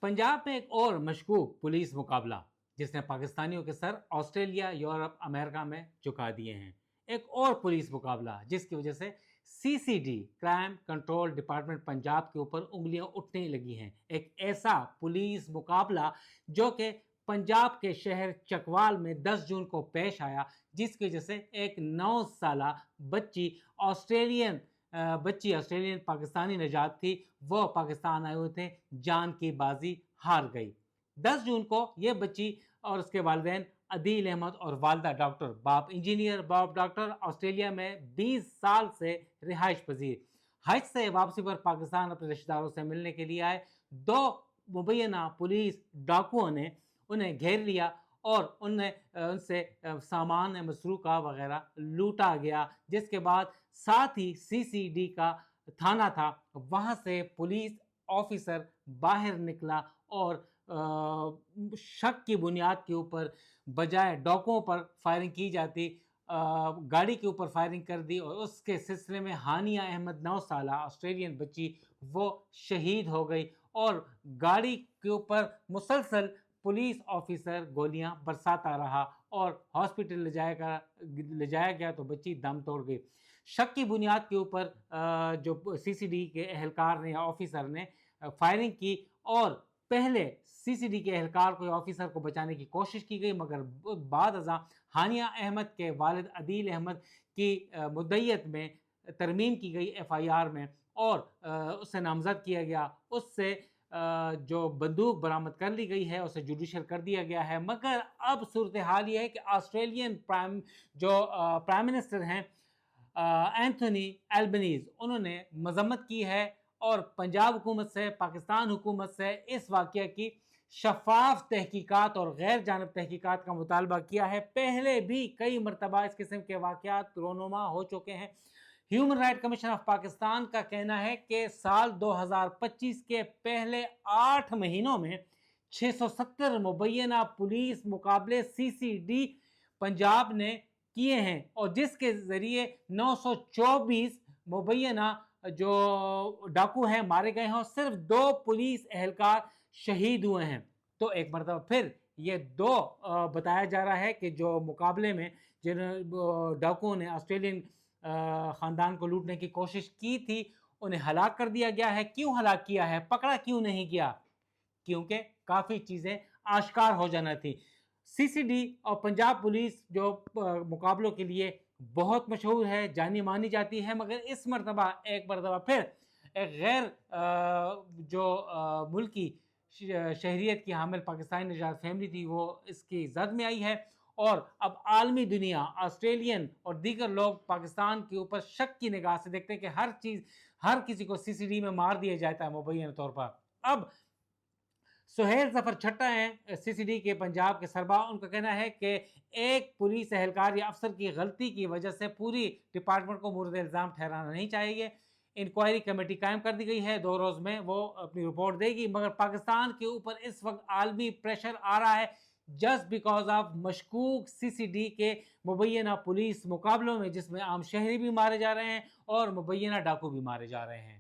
पंजाब में एक और मशकूक पुलिस मुकाबला जिसने पाकिस्तानियों के सर ऑस्ट्रेलिया, यूरोप, अमेरिका में झुका दिए हैं। एक और पुलिस मुकाबला जिसकी वजह से CCD crime control department Punjab के ऊपर उंगलियां उठने लगी हैं। एक ऐसा पुलिस मुकाबला जो कि पंजाब के शहर चकवाल में 10 जून को पेश आया, जिसकी वजह से एक 9 साला ऑस्ट्रेलियन पाकिस्तानी नजात थी, वो पाकिस्तान आए हुए थे, जान की बाजी हार गई। 10 जून को ये बच्ची और उसके वालिदैन अदील अहमद और वालदा डॉक्टर, बाप इंजीनियर, बाप डॉक्टर, ऑस्ट्रेलिया में 20 साल से रिहाइश पजीर, हज से वापसी पर पाकिस्तान अपने रिश्तेदारों से मिलने के लिए आए। 2 मुबैना पुलिस डाकुओं ने उन्हें घेर लिया और उनसे सामान मसरूका वगैरह लूटा गया, जिसके बाद साथ ही सीसीडी का थाना था, वहाँ से पुलिस ऑफिसर बाहर निकला और शक की बुनियाद के ऊपर बजाय डाकुओं पर फायरिंग की जाती गाड़ी के ऊपर फायरिंग कर दी और उसके सिलसिले में हानिया अहमद 9 साला ऑस्ट्रेलियन बच्ची वो शहीद हो गई और गाड़ी के ऊपर मुसलसल पुलिस ऑफिसर गोलियां बरसाता रहा और हॉस्पिटल ले जाया गया तो बच्ची दम तोड़ गई। शक की बुनियाद के ऊपर जो सीसीडी के एहलकार ने या ऑफिसर ने फायरिंग की और पहले सीसीडी के एहलकार को या ऑफिसर को बचाने की कोशिश की गई, मगर बाद अज़ां हानिया अहमद के वालिद अदील अहमद की मुद्दईयत में तरमीम की गई एफआईआर में और उसे नामजद किया गया। उससे जो बंदूक बरामद कर ली गई है उसे जुडिशल कर दिया गया है। मगर अब सूरत हाल ये है कि ऑस्ट्रेलियन प्राइम मिनिस्टर हैं एंथनी एल्बनीज़, उन्होंने मजम्मत की है और पंजाब हुकूमत से, पाकिस्तान हुकूमत से इस वाक़या की शफाफ तहकीकात और गैर जानब तहकीकात का मुतालबा किया है। पहले भी कई मरतबा इस किस्म के वाक़यात रोनुमा हो चुके हैं। Human right commission of Pakistan का कहना है कि साल 2025 के पहले 8 महीनों में 670 मुबैना पुलिस मुकाबले सीसीडी पंजाब ने किए हैं और जिसके ज़रिए 924 मुबैना जो डाकू हैं मारे गए हैं और सिर्फ 2 पुलिस एहलकार शहीद हुए हैं। तो एक मरतबा फिर ये 2 बताया जा रहा है कि जो मुकाबले में जिन डाकुओं ने ऑस्ट्रेलियन ख़ानदान को लूटने की कोशिश की थी उन्हें हलाक कर दिया गया है। क्यों हलाक किया है, पकड़ा क्यों नहीं गया? क्योंकि काफ़ी चीज़ें आश्कार हो जाना थी। सीसीडी और पंजाब पुलिस जो मुकाबलों के लिए बहुत मशहूर है, जानी मानी जाती है, मगर इस मरतबा एक मरतबा फिर एक गैर मुल्की शहरियत की हामिल पाकिस्तानी नजात फैमिली थी वो इसकी जद में आई है और अब आलमी दुनिया, ऑस्ट्रेलियन और दीगर लोग पाकिस्तान के ऊपर शक की निगाह से देखते हैं कि हर किसी को सीसीडी में मार दिया जाता है मुबैना तौर पर। अब सुहेल जफर छट्टा हैं सीसीडी के पंजाब के सरबराह, उनका कहना है कि एक पुलिस एहलकार या अफसर की गलती की वजह से पूरी डिपार्टमेंट को मुर्द इल्ज़ाम ठहराना नहीं चाहिए। इंक्वायरी कमेटी कायम कर दी गई है, 2 रोज़ में वो अपनी रिपोर्ट देगी, मगर पाकिस्तान के ऊपर इस वक्त आलमी प्रेशर आ रहा है जस्ट बिकॉज ऑफ मशकूक सीसीडी के मुबैना पुलिस मुकाबलों में जिसमें आम शहरी भी मारे जा रहे हैं और मुबैना डाकू भी मारे जा रहे हैं।